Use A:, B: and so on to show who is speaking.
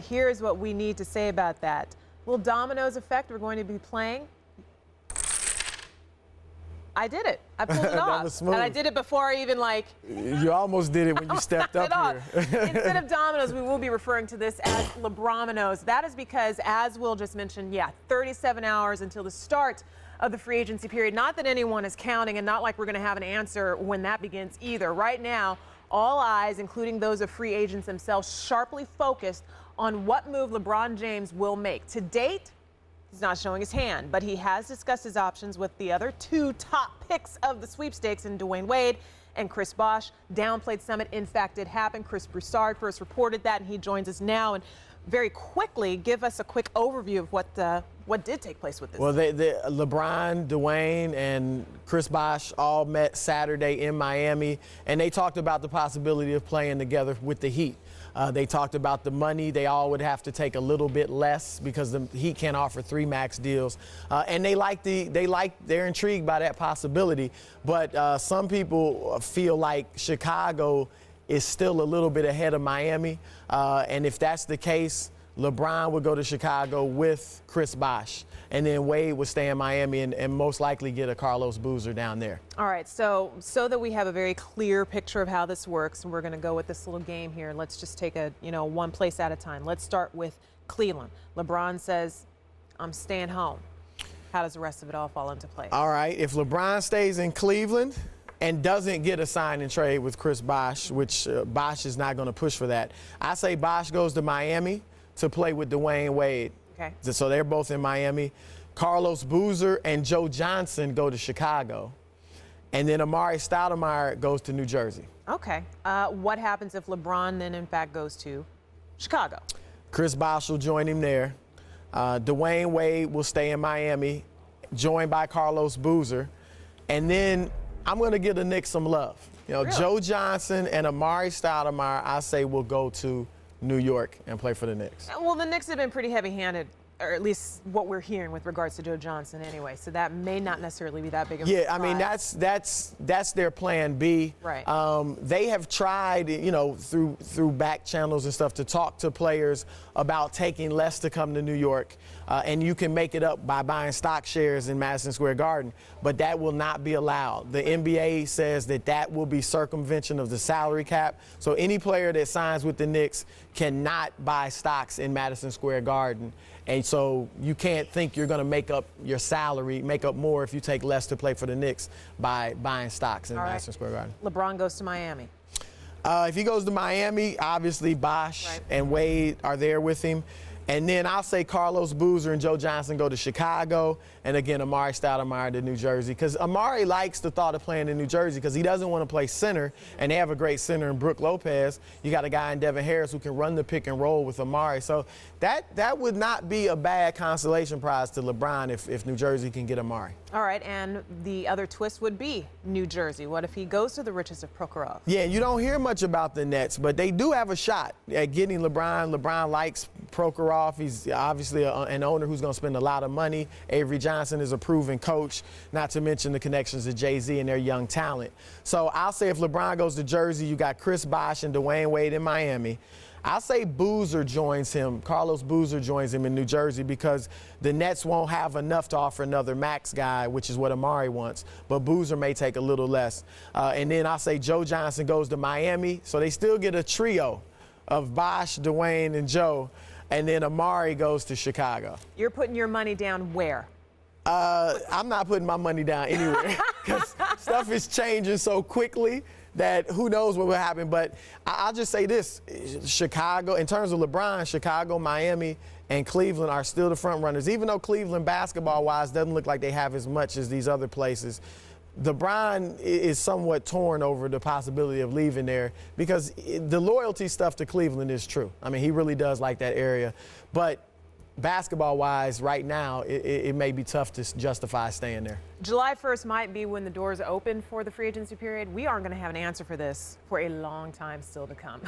A: Here's what we need to say about that. Little dominoes effect, we're going to be playing. I did it. I pulled it off.
B: Was smooth.
A: And I did it before I even
B: You almost did it when you stepped up here.
A: Instead of dominoes, we will be referring to this as LeBronimoes. That is because, as Will just mentioned, 37 hours until the start of the free agency period. Not that anyone is counting, and not like we're going to have an answer when that begins either. Right now, all eyes, including those of free agents themselves, sharply focused on what move LeBron James will make. To date, he's not showing his hand, but he has discussed his options with the other two top picks of the sweepstakes in Dwayne Wade and Chris Bosh. Downplayed summit, in fact, did happen. Chris Broussard first reported that, and he joins us now. And very quickly, give us a quick overview of what did take place with this.
B: Well, LeBron, Dwayne, and Chris Bosh all met Saturday in Miami, and they talked about the possibility of playing together with the Heat. They talked about the money. They all would have to take a little bit less because the Heat can't offer 3 max deals, and they're intrigued by that possibility. But some people feel like Chicago is still a little bit ahead of Miami, and if that's the case, LeBron would go to Chicago with Chris Bosh, and then Wade would stay in Miami and most likely get a Carlos Boozer down there.
A: All right, so that we have a very clear picture of how this works, and we're going to go with this little game here. Let's just take one place at a time. Let's start with Cleveland. LeBron says, I'm staying home. How does the rest of it all fall into place?
B: All right, if LeBron stays in Cleveland and doesn't get a sign and trade with Chris Bosh, which Bosh is not going to push for that, I say Bosh goes to Miami to play with Dwayne Wade.
A: Okay.
B: So they're both in Miami. Carlos Boozer and Joe Johnson go to Chicago. And then Amari Stoudemire goes to New Jersey.
A: Okay. What happens if LeBron then, in fact, goes to Chicago?
B: Chris Bosh will join him there. Dwayne Wade will stay in Miami, joined by Carlos Boozer. And then I'm going to give the Knicks some love.
A: Really?
B: Joe Johnson and Amari Stoudemire, I say, will go to New York and play for the Knicks.
A: Well, the Knicks have been pretty heavy-handed, or at least what we're hearing with regards to Joe Johnson anyway, so that may not necessarily be that big of a surprise.
B: I mean, that's their plan B.
A: Right.
B: They have tried, through back channels and stuff to talk to players about taking less to come to New York, and you can make it up by buying stock shares in Madison Square Garden, but that will not be allowed. The NBA says that will be circumvention of the salary cap, so any player that signs with the Knicks cannot buy stocks in Madison Square Garden. And so you can't think you're going to make up your salary, make up more if you take less to play for the Knicks by buying stocks in Madison Square Garden.
A: LeBron goes to Miami.
B: If he goes to Miami, obviously Bosh and Wade are there with him. And then I'll say Carlos Boozer and Joe Johnson go to Chicago. And again, Amari Stoudemire to New Jersey. Because Amari likes the thought of playing in New Jersey because he doesn't want to play center. And they have a great center in Brook Lopez. You got a guy in Devin Harris who can run the pick and roll with Amari. So that would not be a bad consolation prize to LeBron if New Jersey can get Amari.
A: All right, and the other twist would be New Jersey. What if he goes to the riches of Prokhorov?
B: Yeah, you don't hear much about the Nets, but they do have a shot at getting LeBron. LeBron likes Prokhorov. He's obviously an owner who's going to spend a lot of money. Avery Johnson is a proven coach, not to mention the connections to Jay-Z and their young talent. So I'll say if LeBron goes to Jersey, you got Chris Bosh and Dwayne Wade in Miami. I'll say Boozer joins him, Carlos Boozer joins him in New Jersey because the Nets won't have enough to offer another max guy, which is what Amari wants, but Boozer may take a little less. And then I'll say Joe Johnson goes to Miami, so they still get a trio of Bosh, Dwayne, and Joe, and then Amari goes to Chicago.
A: You're putting your money down where?
B: I'm not putting my money down anywhere because stuff is changing so quickly that who knows what will happen. But I'll just say this, Chicago, in terms of LeBron, Chicago, Miami, and Cleveland are still the front runners. Even though Cleveland basketball-wise doesn't look like they have as much as these other places, LeBron is somewhat torn over the possibility of leaving there because the loyalty stuff to Cleveland is true. I mean, he really does like that area. But basketball-wise, right now, it may be tough to justify staying there.
A: July 1st might be when the doors open for the free agency period. We aren't going to have an answer for this for a long time still to come.